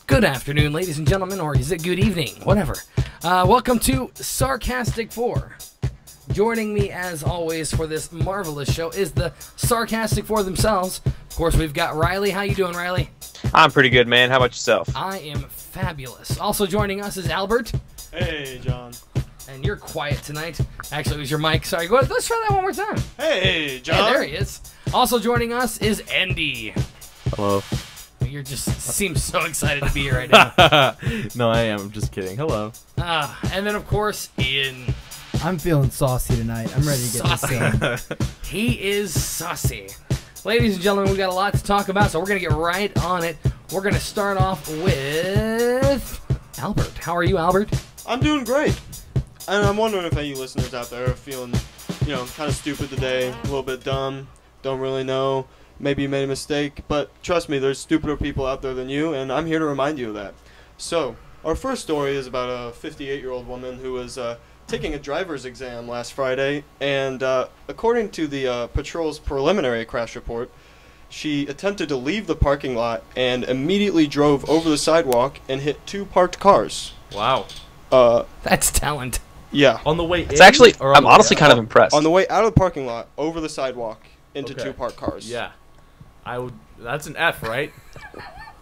Good afternoon, ladies and gentlemen, or is it good evening? Whatever. Welcome to Sarcastic 4. Joining me, as always, for this marvelous show is the Sarcastic 4 themselves. Of course, we've got Riley. How you doing, Riley? I'm pretty good, man. How about yourself? I am fabulous. Also joining us is Albert. Hey, John. And you're quiet tonight. Actually, it was your mic. Sorry. Go ahead. Let's try that one more time. Hey, John. Hey, there he is. Also joining us is Andy. Hello. You just seem so excited to be here right now. No, I am. I'm just kidding. Hello. And then, of course, Ian. I'm feeling saucy tonight. I'm ready to get this done. He is saucy. Ladies and gentlemen, we've got a lot to talk about, so we're going to get right on it. We're going to start off with Albert. How are you, Albert? I'm doing great. And I'm wondering if any listeners out there are feeling, kind of stupid today, a little bit dumb, don't really know. Maybe you made a mistake, but trust me, there's stupider people out there than you, and I'm here to remind you of that. So, our first story is about a 58-year-old woman who was taking a driver's exam last Friday, and according to the patrol's preliminary crash report, she attempted to leave the parking lot and immediately drove over the sidewalk and hit two parked cars. Wow. That's talent. Yeah. On the way It's in, actually, or on I'm the way honestly out? kind of impressed. On the way out of the parking lot, over the sidewalk, into Okay. two parked cars. Yeah. I would. That's an F, right?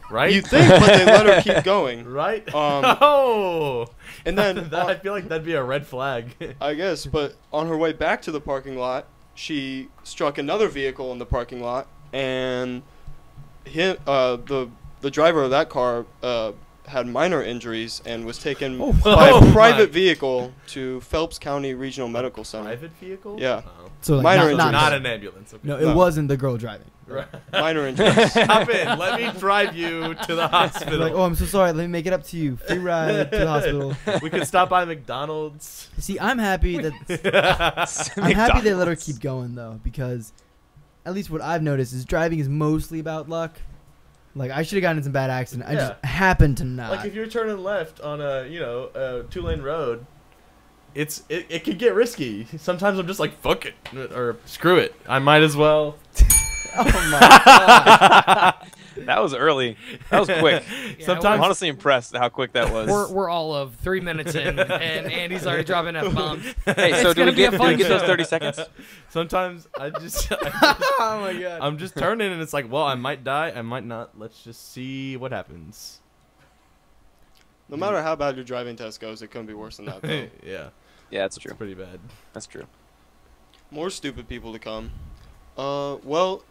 Right? You think, but they let her keep going. Right? Oh. And then, I feel like that'd be a red flag. I guess, but on her way back to the parking lot, she struck another vehicle in the parking lot, and hit, the driver of that car had minor injuries and was taken by a private vehicle to Phelps County Regional Medical Center. Private vehicle? Yeah. Oh. So like, Minor not, injuries. Not an ambulance. Okay. No, it No. wasn't the girl driving. Right. Minor injuries. Stop it. Let me drive you to the hospital. Like, oh, I'm so sorry. Let me make it up to you. Free ride to the hospital. We could stop by McDonald's. See, I'm happy that they let her keep going though, because at least what I've noticed is driving is mostly about luck. Like, I should have gotten in some bad accident. I just happened to not. Like if you're turning left on a a 2-lane road, it could get risky. Sometimes I'm just like, fuck it, or screw it. I might as well. Oh my god. That was early. That was quick. Yeah, Sometimes I'm honestly impressed at how quick that was. We're all of 3 minutes in, and Andy's already dropping F-bombs. Hey, so do we get those 30 seconds? sometimes I just Oh my god. I'm just turning and it's like, well, I might die, I might not. Let's just see what happens. No matter how bad your driving test goes, it couldn't be worse than that, though. Yeah, Yeah, that's it's true. pretty bad. That's true. More stupid people to come. Well,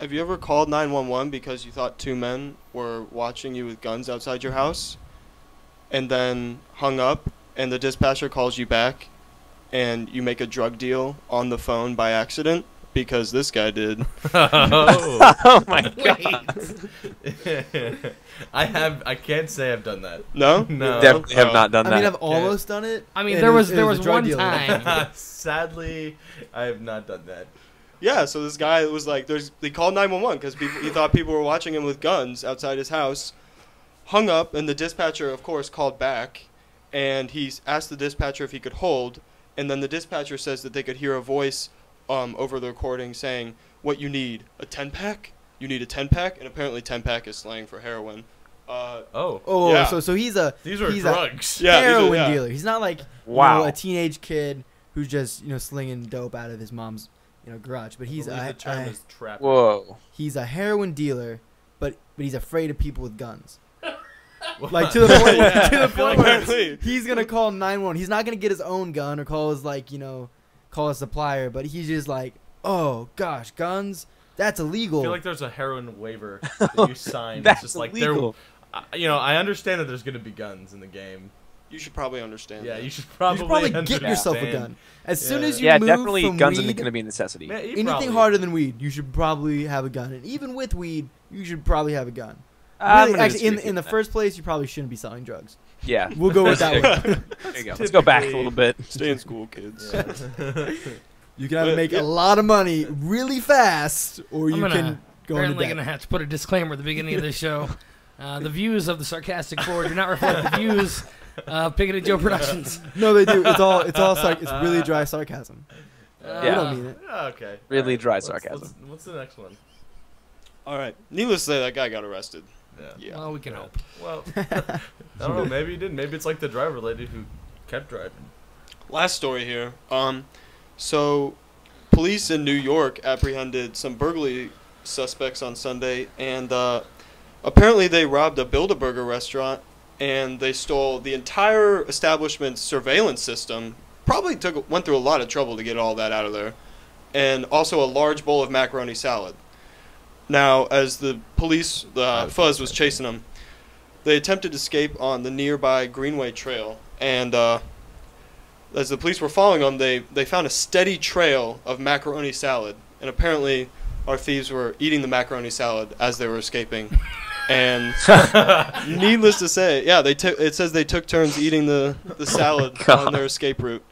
have you ever called 911 because you thought two men were watching you with guns outside your house, and then hung up, and the dispatcher calls you back, and you make a drug deal on the phone by accident? Because this guy did. Oh. Oh my god. I can't say I've done that. No? No. Definitely have not done I that. mean, I've almost done it. I mean, and there it was a drug one dealer. time. Sadly, I have not done that. Yeah, so this guy was like, they called 911 because he thought people were watching him with guns outside his house. Hung up, and the dispatcher, of course, called back, and he asked the dispatcher if he could hold, and then the dispatcher says that they could hear a voice over the recording saying, "What you need, a 10-pack? You need a 10-pack?" And apparently 10-pack is slang for heroin. Oh, Yeah. So he's a these are he's drugs. a Yeah, these are- heroin yeah. dealer. He's not like Wow. a teenage kid who's just slinging dope out of his mom's garage. But he's I believe the term is trapper. Whoa. he's a heroin dealer, but he's afraid of people with guns. Like to the point, Yeah, to the point where apparently. he's gonna call 911. He's not gonna get his own gun or call his call a supplier, but he's just like, oh gosh, guns, that's illegal. I feel like there's a heroin waiver that you sign. That's it's just like illegal. I understand that there's gonna be guns in the game. You should probably understand. Yeah, that. you should you should probably understand. get yourself a gun. As soon Yeah. as you Yeah, move definitely from guns weed, aren't going to be a necessity. Man, anything probably- harder than weed, you should probably have a gun. And even with weed, you should probably have a gun. I'm Really, gonna actually, disagree in the with that. first place, you probably shouldn't be selling drugs. Yeah. We'll go with that one. There you go. Let's go back a little bit. Stay in school, kids. Yeah. You can either But, make yeah. a lot of money really fast, or I'm you gonna- can go into Apparently debt. going to have to put a disclaimer at the beginning of this show. The views of the Sarcastic 4 do not reflect the views of Pig and Joe Productions. No, they do. It's really dry sarcasm. We Yeah. don't mean it. Okay. Really Alright, dry let's- sarcasm. What's the next one? All right. Needless to say, that guy got arrested. Yeah. Well, we can hope. Well, I don't know. Maybe he didn't. Maybe it's like the driver lady who kept driving. Last story here. So police in New York apprehended some burglary suspects on Sunday, and apparently they robbed a Build-A-Burger restaurant, and they stole the entire establishment's surveillance system. Probably went through a lot of trouble to get all that out of there, and also a large bowl of macaroni salad. Now, as the police, Fuzz was chasing them, they attempted to escape on the nearby Greenway Trail, and as the police were following them, they found a steady trail of macaroni salad, and apparently our thieves were eating the macaroni salad as they were escaping. And needless to say, yeah, it says they took turns eating the salad on their escape route.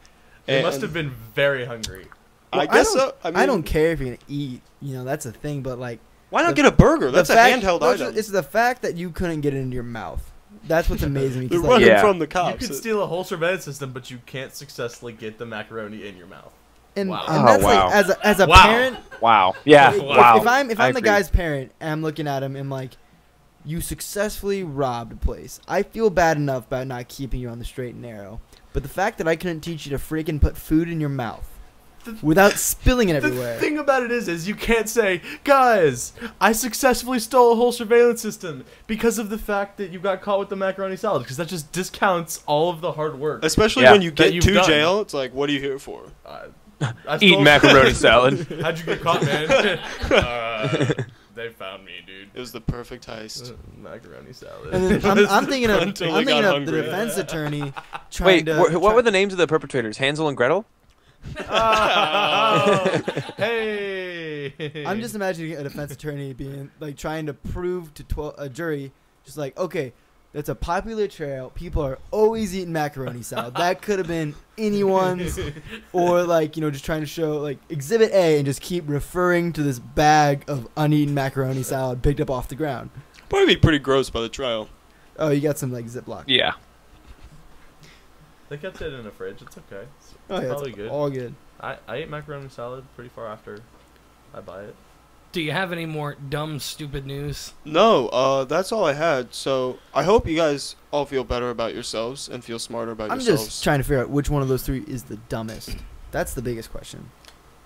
They must have been very hungry. Well, I guess so. I don't care if you're gonna eat. You know, that's a thing. But like, why not get a burger? That's a handheld item. It's the fact that you couldn't get it into your mouth. That's what's amazing. They're Like, running from the cops. You could steal a whole surveillance system, but you can't successfully get the macaroni in your mouth. and, Wow. and that's like as a parent. Wow. Yeah. Wow. If I'm the guy's parent and I'm looking at him and like, you successfully robbed a place. I feel bad enough about not keeping you on the straight and narrow. But the fact that I couldn't teach you to freaking put food in your mouth without spilling it everywhere. The thing about it is you can't say, guys, I successfully stole a whole surveillance system because of the fact that you got caught with the macaroni salad, because that just discounts all of the hard work. Especially when you get you've to done. jail, it's like, what are you here for? Eat macaroni salad. How'd you get caught, man? They found me, dude. It was the perfect heist. Macaroni salad. And then I'm thinking of the hungry. defense attorney trying Wait, to. what were the names of the perpetrators? Hansel and Gretel? Oh, hey. I'm just imagining a defense attorney being like trying to prove to a jury, just like, okay, that's a popular trail. People are always eating macaroni salad. That could have been anyone's, or like, you know, just trying to show like Exhibit A and just keep referring to this bag of uneaten macaroni salad picked up off the ground. Probably be pretty gross by the trial. Oh, you got some like Ziploc. Yeah. They kept it in a fridge. It's okay. It's Oh yeah, probably it's good. all good. I ate macaroni salad pretty far after I buy it. Do you have any more dumb, stupid news? No, that's all I had. So I hope you guys all feel better about yourselves and feel smarter about I'm yourselves. just trying to figure out which one of those three is the dumbest. That's the biggest question.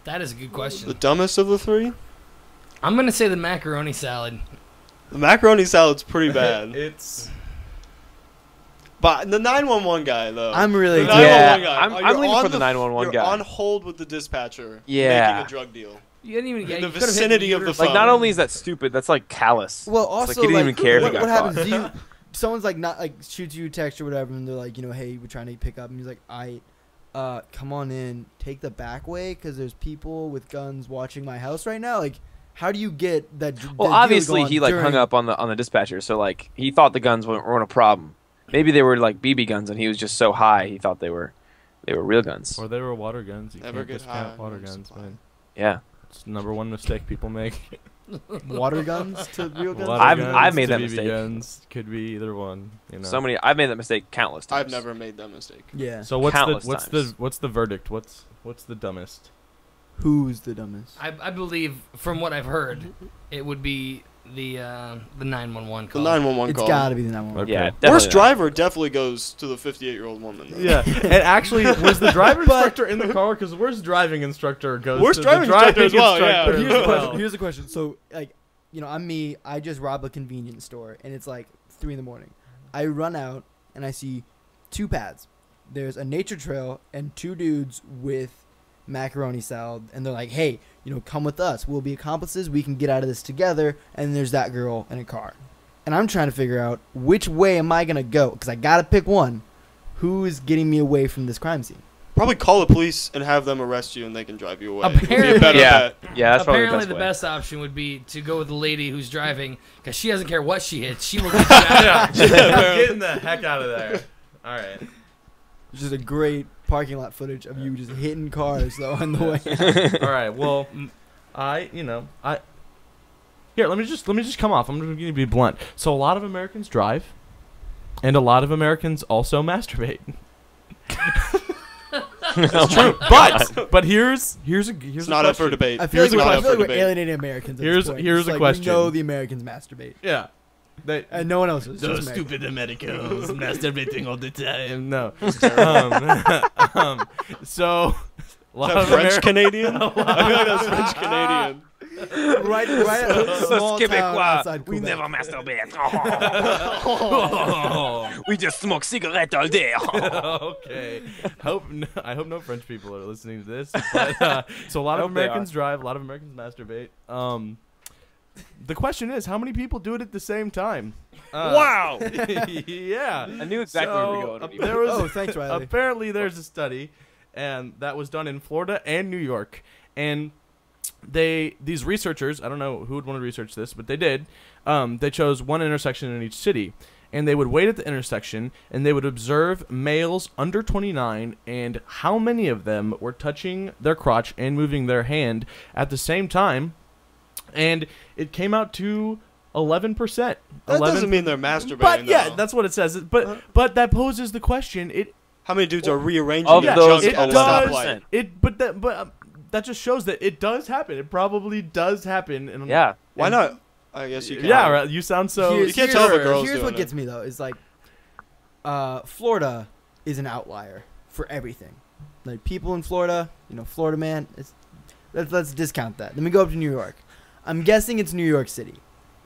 That is a good question. The dumbest of the three? I'm going to say the macaroni salad. The macaroni salad's pretty bad. It's But the 911 guy, though. I'm really The Yeah, 911 guy. I'm leaning for the 911 you're guy. on hold with the dispatcher Yeah. making a drug deal. You didn't even In get the vicinity of the phone. Like, not only is that stupid, that's like callous. Well, It's like also, he didn't even care if he what, got what caught. happens? Do you, someone's like not like shoots you a text or whatever, and they're like, you know, hey, we're trying to pick up, and he's like, come on in, take the back way, because there's people with guns watching my house right now. Like, how do you get that? Well, that obviously deal he going like hung up on the dispatcher, so like he thought the guns weren't a problem. Maybe they were like BB guns, and he was just so high he thought they were real guns. or they were water guns. You Never can't get discount high water on guns, supply. man. Yeah, It's the #1 mistake people make. water guns to real guns. Water I've guns made to that BB mistake. Guns could be either one. You know. so many. I've made that mistake countless times. I've never made that mistake. Yeah. So what's Countless what's the verdict? What's the dumbest? Who's the dumbest? I believe, from what I've heard, it would be the 911 The call. 911 It's call. got to be the 911. Okay. Yeah, definitely Worst not. driver definitely goes to the 58-year-old woman. Though. Yeah, and actually, was the driver instructor in the car? Because the worst driving instructor goes Worst to driving the instructor as well, instructor yeah. But as here's the well. question. Here's the question. So, like, you know, I'm me. I just robbed a convenience store, and it's like 3 in the morning. I run out, and I see 2 pads. There's a nature trail and 2 dudes with macaroni salad, and they're like, hey, you know, come with us. We'll be accomplices. We can get out of this together. And there's that girl in a car. And I'm trying to figure out which way am I going to go, because I got to pick one. Who is getting me away from this crime scene? Probably call the police and have them arrest you, and they can drive you away. Apparently- It'd be a better Yeah, bet. yeah, that's probably Apparently, the the best way. best option would be to go with the lady who's driving, because she doesn't care what she hits. She will get you out. I'm getting the heck out of there. All right. It's just a great parking lot footage of you just hitting cars, though, on the way. All right. Well, here. Let me just come off. I'm going to be blunt. So a lot of Americans drive, and a lot of Americans also masturbate. That's true. But here's It's a not up for question. debate. I feel It's like not I up feel for like we're debate. alienating Americans. At Here's- this point. here's It's a like, question. We know the Americans masturbate. Yeah. And no one else was. Those just Meg. stupid Americans masturbating all the time. No. So, a lot Is that of French Canadian? I feel like that's French Canadian. right at a small town outside We Quebec. never masturbate. We just smoke cigarette all day. Okay. I hope no French people are listening to this. But, so a lot of hope they Americans drive. A lot of Americans masturbate. The question is, how many people do it at the same time? Wow. Yeah. I knew exactly where we were going. There was, Oh, thanks, Riley. apparently, there's a study, and that was done in Florida and New York, and these researchers, I don't know who would want to research this, but they did. They chose one intersection in each city, and they would wait at the intersection, and they would observe males under 29 and how many of them were touching their crotch and moving their hand at the same time, and it came out to 11%. That doesn't mean they're masturbating. But yeah, though. that's what it says. But that poses the question. How many dudes are rearranging Of their those junk at a does- stoplight? That just shows that it does happen. It probably does happen. And, Yeah. Why not? I guess you can. Yeah, right, you sound so. You can't tell if a girl's Here's doing what it. gets me though is like, Florida is an outlier for everything. Like people in Florida, Florida man. Let's discount that. Then we go up to New York. I'm guessing it's New York City,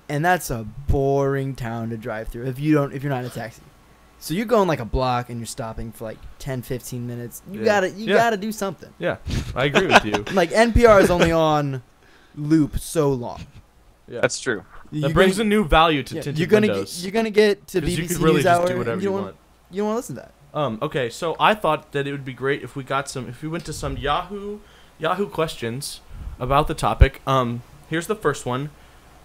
and that's a boring town to drive through if you're not in a taxi. So you're going like a block and you're stopping for like 10, 15 minutes. You gotta do something. Yeah, I agree with you. Like NPR is only on loop so long. Yeah. That's true. That brings a new value to tinted you're gonna windows. you're gonna get to 'Cause BBC you could really News just Hour. do and whatever you want. You don't want to listen to that. Okay, so I thought that it would be great if we went to some Yahoo questions about the topic. Here's the first one.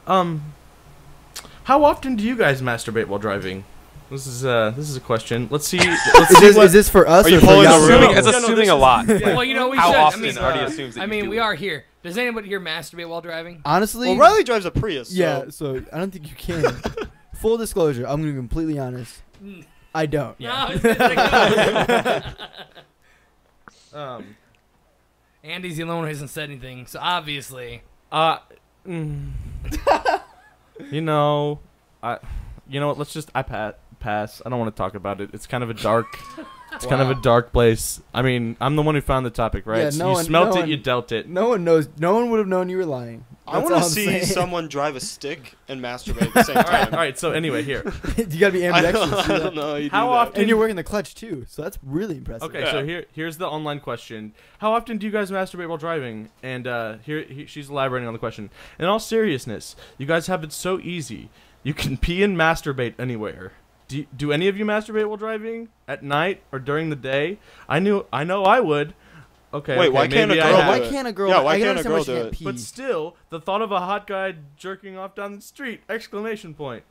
How often do you guys masturbate while driving? This is a question. Let's see. Is this for us Are or you for pulling y'all? the Assuming, real- it's assuming a lot. Well, we How should. often I mean, already assumes that you do we it. are here. Does anybody here masturbate while driving? Honestly, Well, Riley drives a Prius. So. yeah. So I don't think you can. Full disclosure, I'm gonna be completely honest. I don't. No, it's Um, Andy's the only one who hasn't said anything, so obviously. you know what? Let's just pass. I don't want to talk about it. It's kind of a dark. It's kind of a dark place. I mean, I'm the one who found the topic, right? Yeah, So no you one- smelt no it, one- you dealt it. No one knows. No one would have known you were lying. I That's want all to I'm see saying. someone drive a stick and masturbate at the same time. All right. So anyway, here. You gotta be I ambidextrous. don't know. You How do that. often- And you're working the clutch too, so that's really impressive. Okay, so here's the online question. How often do you guys masturbate while driving? And she's elaborating on the question. In all seriousness, you guys have it so easy. You can pee and masturbate anywhere. Do any of you masturbate while driving? At night or during the day? I know I would. Okay. Wait, okay, why can't a maybe I girl have. Why do it? can't a girl? Yeah, why I can can't a understand why girl she do can't it? pee. But still, the thought of a hot guy jerking off down the street! Exclamation point.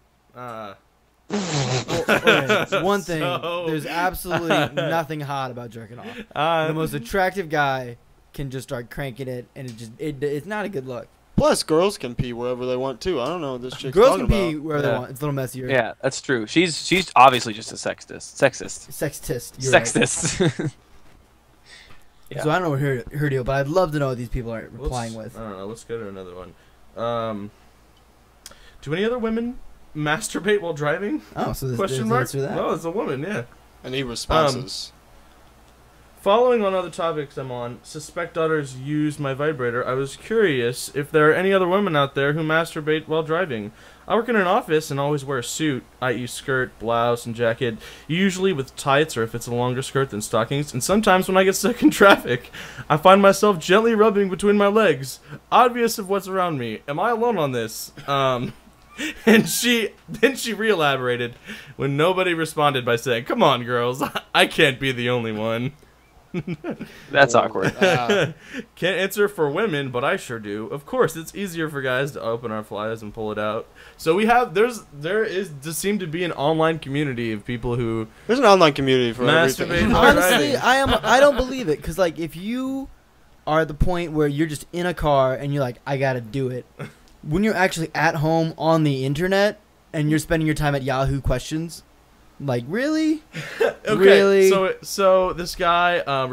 Okay, one thing, So- there's absolutely nothing hot about jerking off. The most attractive guy can just start cranking it, and it's not a good look. Plus, girls can pee wherever they want too. I don't know what this chick's Girls talking can pee about. wherever they Yeah. want. It's a little messier. Yeah, that's true. She's obviously just a sexist. Sexist. You're right. Sexist. Yeah. So I don't know what her deal, but I'd love to know what these people are replying Let's- with. I don't know. Let's go to another one. Do any other women masturbate while driving? Oh, so there's Question an mark? answer to that. Oh, it's a woman. Yeah. Any responses? Following on other topics I'm on, suspect daughters use my vibrator. I was curious if there are any other women out there who masturbate while driving. I work in an office and always wear a suit, i.e. skirt, blouse, and jacket, usually with tights or if it's a longer skirt than stockings, and sometimes when I get stuck in traffic, I find myself gently rubbing between my legs, obvious of what's around me. Am I alone on this? And then she re-elaborated when nobody responded by saying, "Come on, girls, I can't be the only one." That's awkward. Can't answer for women, but I sure do. Of course, it's easier for guys to open our flies and pull it out. So does seem to be an online community of people who There's an online community for masturbate everything. while Honestly, driving. I don't believe it, because like if you are at the point where you're just in a car and you're like, I gotta do it, when you're actually at home on the internet and you're spending your time at Yahoo questions, like really? Okay, Really? so this guy Harriet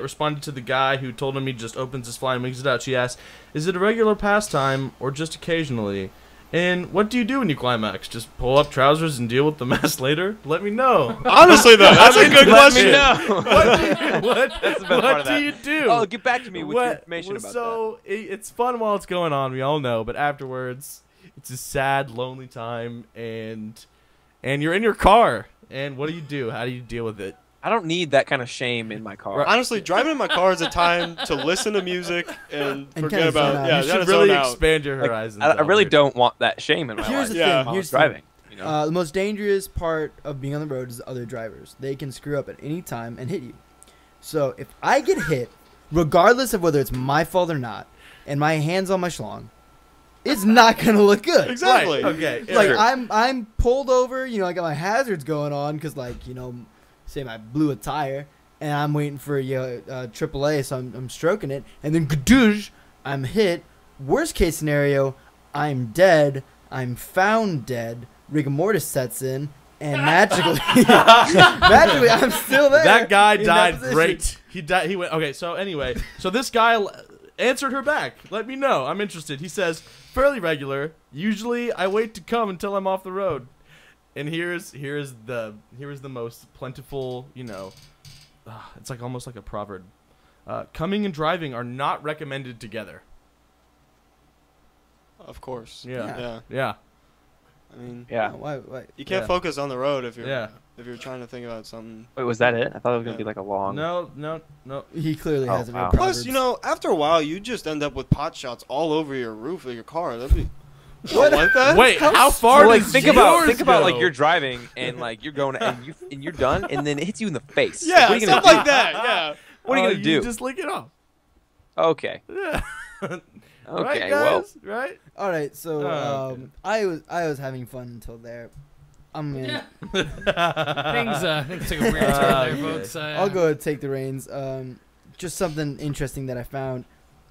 responded to the guy who told him he just opens his fly and wings it out. She asked, "Is it a regular pastime or just occasionally?" And what do you do when you climax? Just pull up trousers and deal with the mess later? Let me know. Honestly, though, that's a good Let question. me know. That's the best part of do that. you do? Oh, get back to me with your information about so it's fun while it's going on, we all know, but afterwards it's a sad, lonely time, and you're in your car, and what do? How do you deal with it? I don't need that kind of shame in my car. Honestly, driving in my car is a time to listen to music and forget kinda about. zone out. Yeah, You gotta should really zone out. expand your Like, horizons. I really Albert. don't want that shame in my Here's life. the Yeah. thing. while Here's I'm the driving. You know? The most dangerous part of being on the road is other drivers. They can screw up at any time and hit you. So if I get hit, regardless of whether it's my fault or not, and my hand's on my schlong, it's not gonna look good. Exactly. Right, okay. Like Sure. I'm pulled over, I got my hazards going on because say I blew a tire and I'm waiting for AAA, so I'm stroking it, and then gadoosh, I'm hit. Worst case scenario, I'm dead. I'm found dead. Rigor mortis sets in, and magically, I'm still there. That guy in that died position. great. He died. He went. Okay, so anyway, so this guy answered her back. Let me know. I'm interested. He says, fairly regular. Usually, I wait to come until I'm off the road. And here's the most plentiful. It's like almost like a proverb. Coming and driving are not recommended together. Of course. Yeah. I mean, Yeah. Why? you can't Yeah. focus on the road if you're Yeah. trying to think about something. Wait, was that it? I thought it was gonna Yeah. be like a long. No. He clearly Oh, hasn't wow. read Plus, Proverbs. after a while, you just end up with pot shots all over your roof of your car. That'd be. You don't want that? Wait, how far Well, like does think about yours like go? you're driving and like you're going and you're done and then it hits you in the face. Yeah, Like, what are you gonna stuff do? like that. Yeah. What are you gonna do? Just lick it off. Okay. Yeah. Okay. Right, Well. guys? Right? All right, so Oh, I was having fun until there. I'm gonna. Things took a weird turn there, folks. I'll go and take the reins. Just something interesting that I found.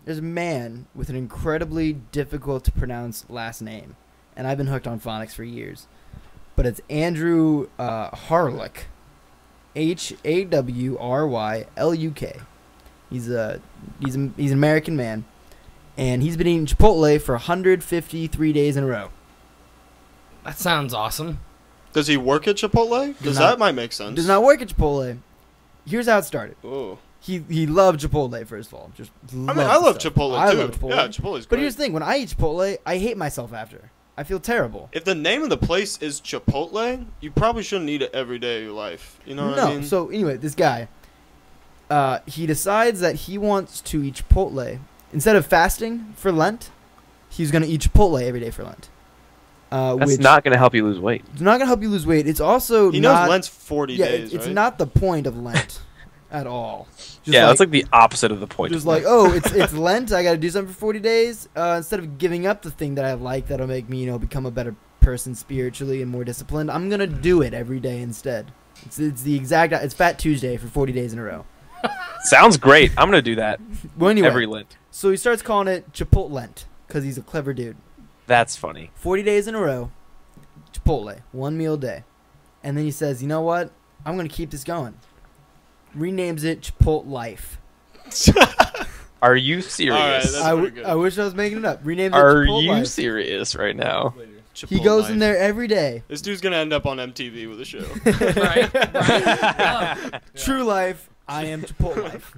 There's a man with an incredibly difficult to pronounce last name, and I've been hooked on phonics for years. But it's Andrew Harluk, Hawryluk. He's an American man, and he's been eating Chipotle for 153 days in a row. That sounds awesome. Does he work at Chipotle? Because not- that might make sense. Does not work at Chipotle. Here's how it started. Oh. He loved Chipotle, first of all. Just I mean, I love Chipotle I too. love Chipotle. Yeah, Chipotle's great. But here's the thing: when I eat Chipotle, I hate myself after. I feel terrible. If the name of the place is Chipotle, you probably shouldn't eat it every day of your life. You know what I mean? So anyway, this guy, he decides that he wants to eat Chipotle instead of fasting for Lent. He's gonna eat Chipotle every day for Lent. That's Which not gonna help you lose weight. it's not gonna help you lose weight. It's also he not, knows Lent's 40 yeah, days, it's right? not the point of Lent at all. Just Yeah, that's like the opposite of the point. Just of like, life. oh, it's Lent. I got to do something for 40 days. Instead of giving up the thing that I like that'll make me, become a better person spiritually and more disciplined, I'm gonna do it every day instead. It's the exact. It's Fat Tuesday for 40 days in a row. Sounds great. I'm gonna do that Well, anyway, every Lent. so he starts calling it Chipotle because he's a clever dude. That's funny. 40 days in a row, Chipotle, one meal a day, and then he says, you know what? I'm gonna keep this going. Renames it Chipotle Life. Are you serious? All right, that's pretty good. I wish I was making it up. Renames it Are Chipotle you Life. serious right now? He Chipotle goes in life. there every day. This dude's gonna end up on MTV with a show. Right? True life, I am Chipotle Life.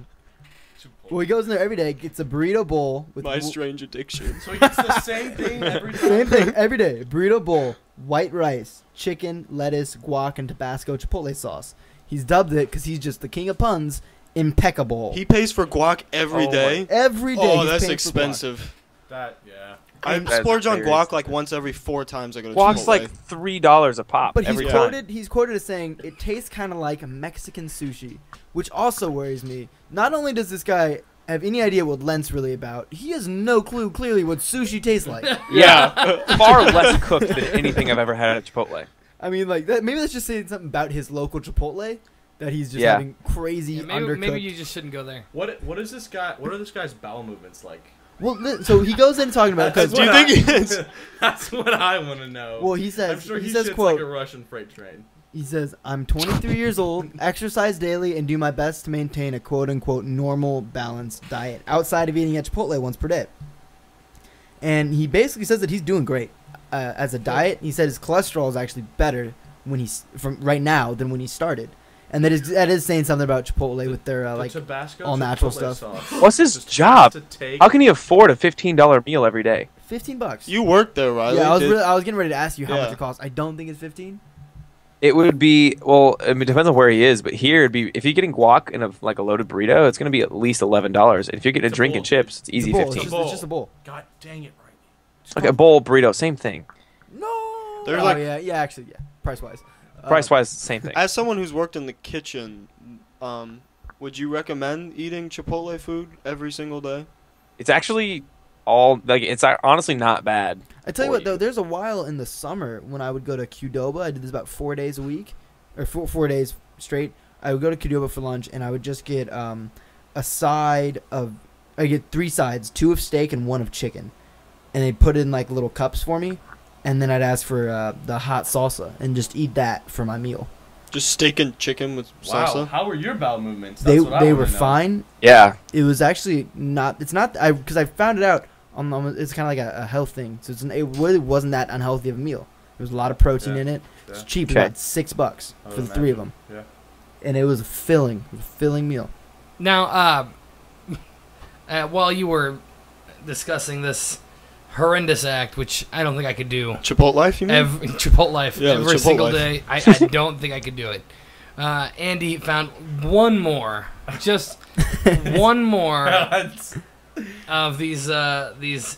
Well, he goes in there every day, gets a burrito bowl with My strange addiction. So he gets the same thing every time. same thing every day. Burrito bowl, white rice, chicken, lettuce, guac, and Tabasco Chipotle sauce. He's dubbed it because he's just the king of puns. Impeccable. He pays for guac every Oh day. Every day. Oh, he's that's paying for guac. expensive. That, yeah. I That's splurge on very guac expensive. like once every 4 times I go to Guac's Chipotle. like $3 a pop But every he's time. quoted. He's quoted as saying it tastes kind of like Mexican sushi, which also worries me. Not only does this guy have any idea what Lent's really about, he has no clue clearly what sushi tastes like. Yeah, far less cooked than anything I've ever had at Chipotle. I mean, like that. Maybe that's just saying something about his local Chipotle that he's just Yeah. having crazy Yeah, undercooked. maybe you just shouldn't go there. What is this guy? What are this guy's bowel movements like? Well, so he goes in talking about it because Do you think he is? That's what I want to know. well, he says I'm sure he he says shits quote like a Russian freight train. he says I'm 23 years old, exercise daily, and do my best to maintain a quote unquote normal balanced diet outside of eating at Chipotle once per day. And he basically says that he's doing great. as a diet. He said his cholesterol is actually better when he's from right now than when he started. And that is saying something about Chipotle with their like Tabasco all natural Chipotle stuff. sauce. What's his Just job? to take- How can he afford a $15 meal every day? $15. You worked there, Riley. Yeah, Did- I was getting ready to ask you how Yeah. much it costs. I don't think it's 15. It would be, well, I mean, it depends on where he is, but here it'd be, if you're getting guac in a loaded burrito, it's going to be at least $11. And if you're getting a It's a drink bowl. and chips, it's easy It's a bowl. 15. It's just a bowl. God dang it, Riley. Okay, a bowl burrito, same thing. No. There's oh like- yeah, actually, yeah. Price wise. Price wise, same thing. As someone who's worked in the kitchen, would you recommend eating Chipotle food every single day? It's actually all, like, it's honestly not bad. I tell you for what, though, there's a while in the summer when I would go to Qdoba. I did this about 4 days a week, or 4 days straight. I would go to Qdoba for lunch, and I would just get a side of. I get 3 sides, 2 of steak and 1 of chicken, and they put it in like little cups for me, and then I'd ask for the hot salsa and just eat that for my meal. Just steak and chicken with Wow, salsa? how were your bowel movements? They That's what I they wanna were know. fine. Yeah. It was actually not. It's not. Because I found it out. It's kind of like a health thing. So it really wasn't that unhealthy of a meal. There was a lot of protein Yeah. in it. It's Yeah. cheap, Okay. about $6 I for would the 3 of imagine. them, Yeah. and it was filling. It was a filling meal. Now, while you were discussing this horrendous act, which I don't think I could do Chipotle life, you mean? every Chipotle life Yeah, the every Chipotle single life. day, I don't think I could do it. Andy found one more, just one more of these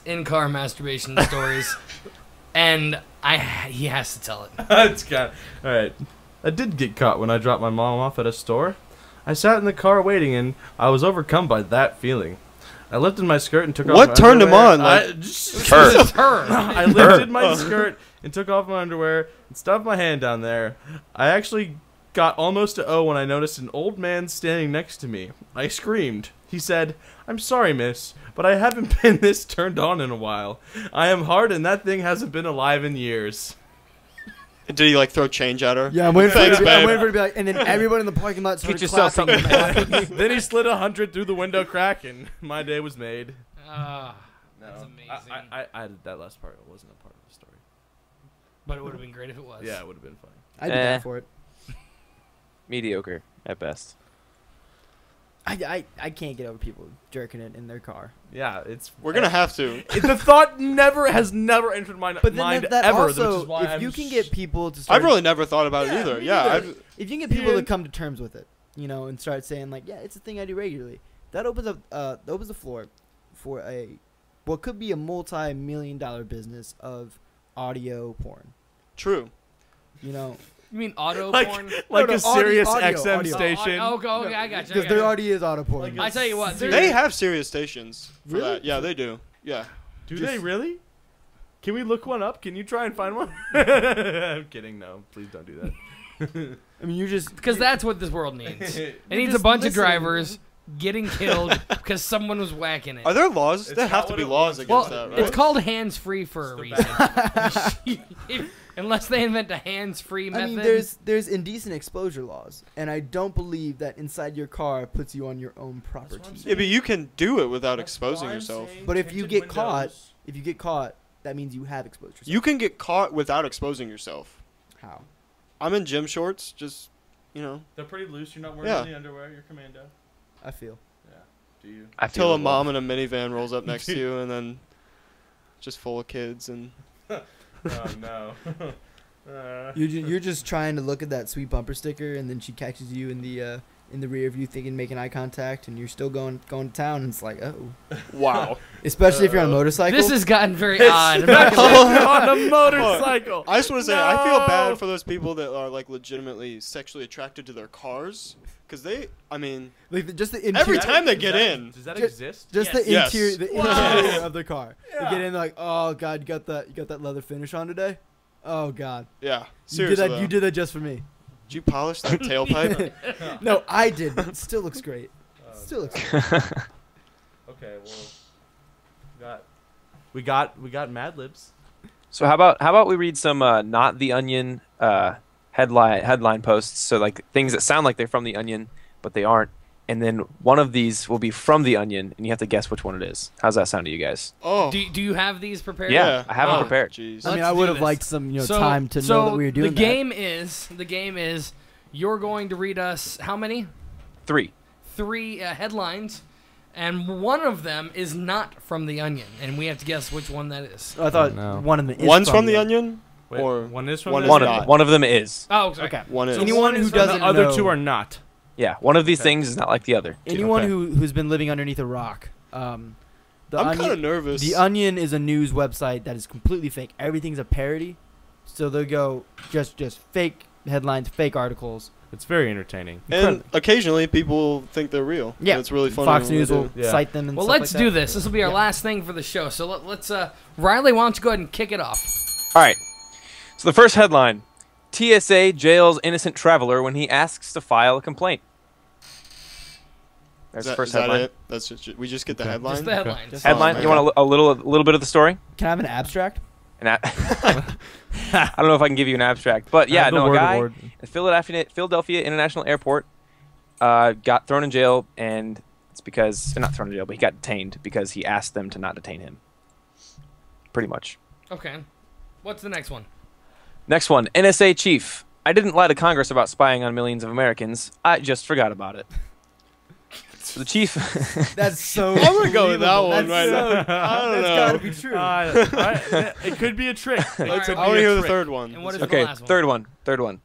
in-car masturbation stories, and he has to tell it. It's got. All right. I did get caught when I dropped my mom off at a store. I sat in the car waiting, and I was overcome by that feeling. I lifted my skirt and took off. What my turned him underwear. on? Like, Her. It's her. I lifted my skirt and took off my underwear and stuffed my hand down there. I actually got almost to O when I noticed an old man standing next to me. I screamed. He said, "I'm sorry, miss, but I haven't been this turned on in a while. I am hard and that thing hasn't been alive in years." did he like throw change at her? Yeah, I'm waiting for Thanks, it. I'm babe. waiting for it to be like, and then everyone in the parking lot started yourself clapping. Then he slid 100 through the window crack and my day was made. That's No, amazing. I added that last part. It wasn't a part of the story. But it would have been great if it was. Yeah, it would have been funny. I did that for it. Mediocre at best. I can't get over people jerking it in their car. Yeah, it's We're gonna have to. the thought has never entered my But then mind that ever. also, which is why if you can get people to start, I've really never thought about it Yeah, either. me Yeah, neither. I've, if you can get people Yeah. to come to terms with it, and start saying like, yeah, it's a thing I do regularly, that opens the floor for what could be a multi-million-dollar business of audio porn. true. You mean auto like porn? like No, a Sirius audio, XM audio. station. Okay, I got you. Because there already is auto porn. Like I tell you what, dude, They have serious stations for Really? that. Yeah, they do. Yeah. Do Just- they really? Can we look one up? Can you try and find one? I'm kidding. No, please don't do that. I mean, you just because that's what this world needs. It You're needs a just bunch of listening. drivers getting killed because someone was whacking it. Are there laws? It's There have not to what be it laws was. against Well, that, right? it's called hands-free for a It's reason. Unless they invent a hands-free method. I mean, there's indecent exposure laws, and I don't believe that inside your car puts you on your own property. I'm saying. Yeah, but you can do it without That's exposing why I'm yourself. saying But if you tinted get caught, windows. if you get caught, that means you have exposed yourself. You can get caught without exposing yourself. How? I'm in gym shorts, just, you know, They're pretty loose. You're not wearing Yeah. any underwear. You're commando. I feel. Do you? I feel till a the mom love. in a minivan rolls up next to you and then just full of kids and Oh no. You're just trying to look at that sweet bumper sticker, and then she catches you in the rear view, thinking making eye contact, and you're still going to town, and it's like, oh. wow. Especially if you're on a motorcycle. this has gotten very odd. I'm not gonna- on a motorcycle. I just want to say I feel No. bad for those people that are like legitimately sexually attracted to their cars because like just the interior, every time they get in. Does that Ju- exist? just Yes. the Yes. interior, the Wow. interior of the car. Yeah. You get in like, oh god, you got that leather finish on today. Oh god, Yeah, you did seriously. that. You did that just for me. Did you polish that tailpipe? No, I did, but it still looks great. Still looks great. Okay, well, we got Mad Libs. So how about we read some not the Onion headline posts? So like things that sound like they're from the Onion, but they aren't. and then one of these will be from The Onion, and you have to guess which one it is. How's that sound to you guys? Oh. Do you have these prepared? Yeah, I have them prepared. Jeez. I mean, I Let's would do have this. liked some time to know that we were doing the game is you're going to read us how many? 3. 3 headlines, and one of them is not from The Onion, and we have to guess which one that is. I thought No. one of them is One's from The Onion? Wait, Or one is from one the is One not. of them is. Oh, okay. Okay. One is. So anyone who doesn't the other know, 2 are not. Yeah, one of these things is not like the other. anyone Okay. who's been living underneath a rock. The I'm kind of nervous. The Onion is a news website that is completely fake. Everything's a parody, so they'll go just fake headlines, fake articles. It's very entertaining. And occasionally people think they're real. Yeah, And it's really funny. Fox when they News do. will Yeah. cite them. And Well, stuff let's like do that. this. This will be our Yeah. last thing for the show. So let's Riley, why don't you go ahead and kick it off? All right. So the first headline: TSA jails innocent traveler when he asks to file a complaint. There's the first is that headline. it? That's just we just get the Okay. headline. Just the headline. Just Headline. Oh, You want a little bit of the story? Can I have an abstract? I don't know if I can give you an abstract, but yeah, Have the no, a word guy award. at Philadelphia International Airport got thrown in jail, and it's because not thrown in jail, but he got detained because he asked them to not detain him. Pretty much. Okay. What's the next one? Next one, NSA chief. I didn't lie to Congress about spying on millions of Americans. I just forgot about it. So the chief. That's so. I'm gonna go with that believable. one That's right so, now. I don't That's know. gotta be true. It could be a trick. It Alright, could I be want to a hear the trick. third one. And what is Okay, the last one? third one.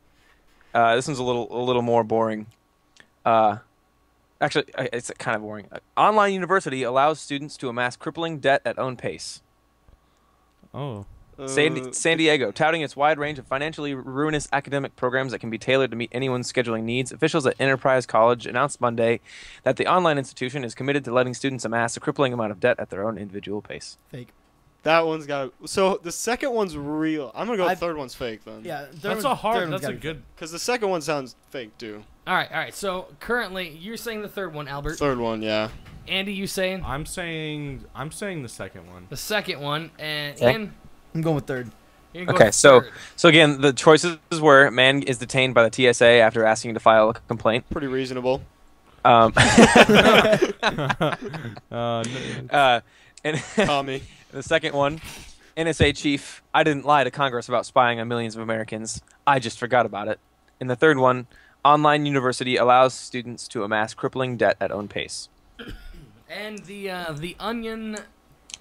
This one's a little more boring. Actually, it's kind of boring. Online university allows students to amass crippling debt at own pace. Oh. San Diego, touting its wide range of financially ruinous academic programs that can be tailored to meet anyone's scheduling needs, officials at Enterprise College announced Monday that the online institution is committed to letting students amass a crippling amount of debt at their own individual pace. Fake. That one's got. So the second one's real. I'm gonna go. I've- The third one's fake then. Yeah, That's a hard. That's a good. Because the second one sounds fake too. All right. So currently, you're saying the third one, Albert. Third one, yeah. Andy, you saying I'm saying the second one. the second one, and Okay. Ian, I'm going with third. you're gonna go Okay, with so third. again, the choices were: man is detained by the TSA after asking to file a complaint. Pretty reasonable. Um, No. and Tommy. the second one, NSA chief, I didn't lie to Congress about spying on millions of Americans. I just forgot about it. And the third one, online university allows students to amass crippling debt at own pace. And the Onion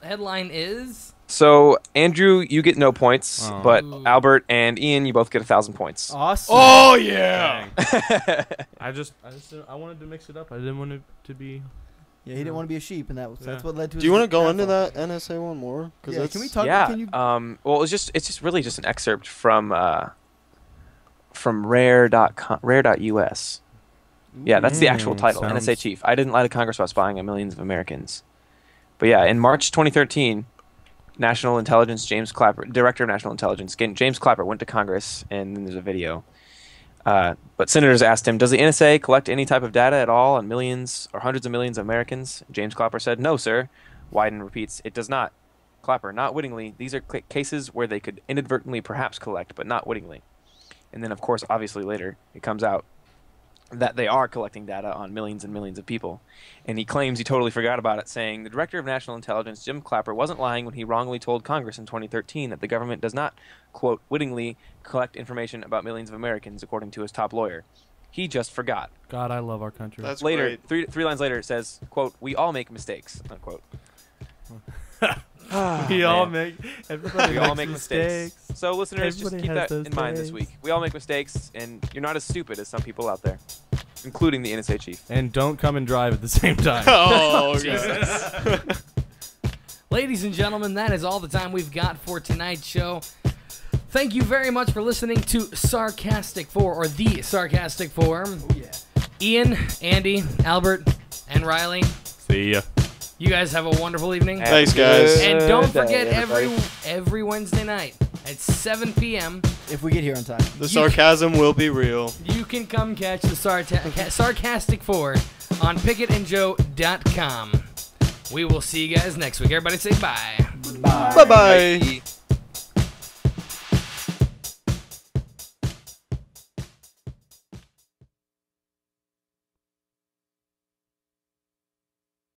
headline is So, Andrew, you get no points, Oh. but Ooh. Albert and Ian, you both get 1,000 points. Awesome. Oh yeah. I wanted to mix it up. I didn't want it to be. Yeah, he didn't want to be a sheep, and that's Yeah. what led to. Do you want to go into downfall. that NSA one more? Yeah, that's, can we talk? Yeah. Can you? Well, it's just really just an excerpt from rare.com, rare.us. Yeah, that's the actual title. Sounds- NSA chief. I didn't lie to Congress about spying on millions of Americans. But yeah, in March 2013, National Intelligence Director of National Intelligence, James Clapper went to Congress, and then there's a video. But senators asked him, does the NSA collect any type of data at all on millions or hundreds of millions of Americans? James Clapper said, no, sir. Wyden repeats, it does not. Clapper, not wittingly. These are cases where they could inadvertently perhaps collect, but not wittingly. And then, of course, obviously later, it comes out that they are collecting data on millions and millions of people. And he claims he totally forgot about it, saying, the Director of National Intelligence, Jim Clapper, wasn't lying when he wrongly told Congress in 2013 that the government does not, quote, wittingly collect information about millions of Americans, according to his top lawyer. He just forgot. God, I love our country. That's Later, great. three lines later, it says, quote, we all make mistakes, unquote. we all Man. make. Everybody We makes all make mistakes. So, listeners, just Everybody keep has that those in mind this days. week. We all make mistakes, and you're not as stupid as some people out there, including the NSA chief. And don't come and drive at the same time. Oh, okay. Ladies and gentlemen, that is all the time we've got for tonight's show. Thank you very much for listening to Sarcastic 4, or The Sarcastic 4. Oh yeah. Ian, Andy, Albert, and Riley, See ya. you guys have a wonderful evening. Thanks, guys. And don't Good forget, day, everybody. every Wednesday night at 7 p.m., If we get here on time. The sarcasm will be real. you can come catch the Sarcastic 4 on picketandjoe.com. We will see you guys next week. Everybody say bye. Bye. Bye-bye. Bye.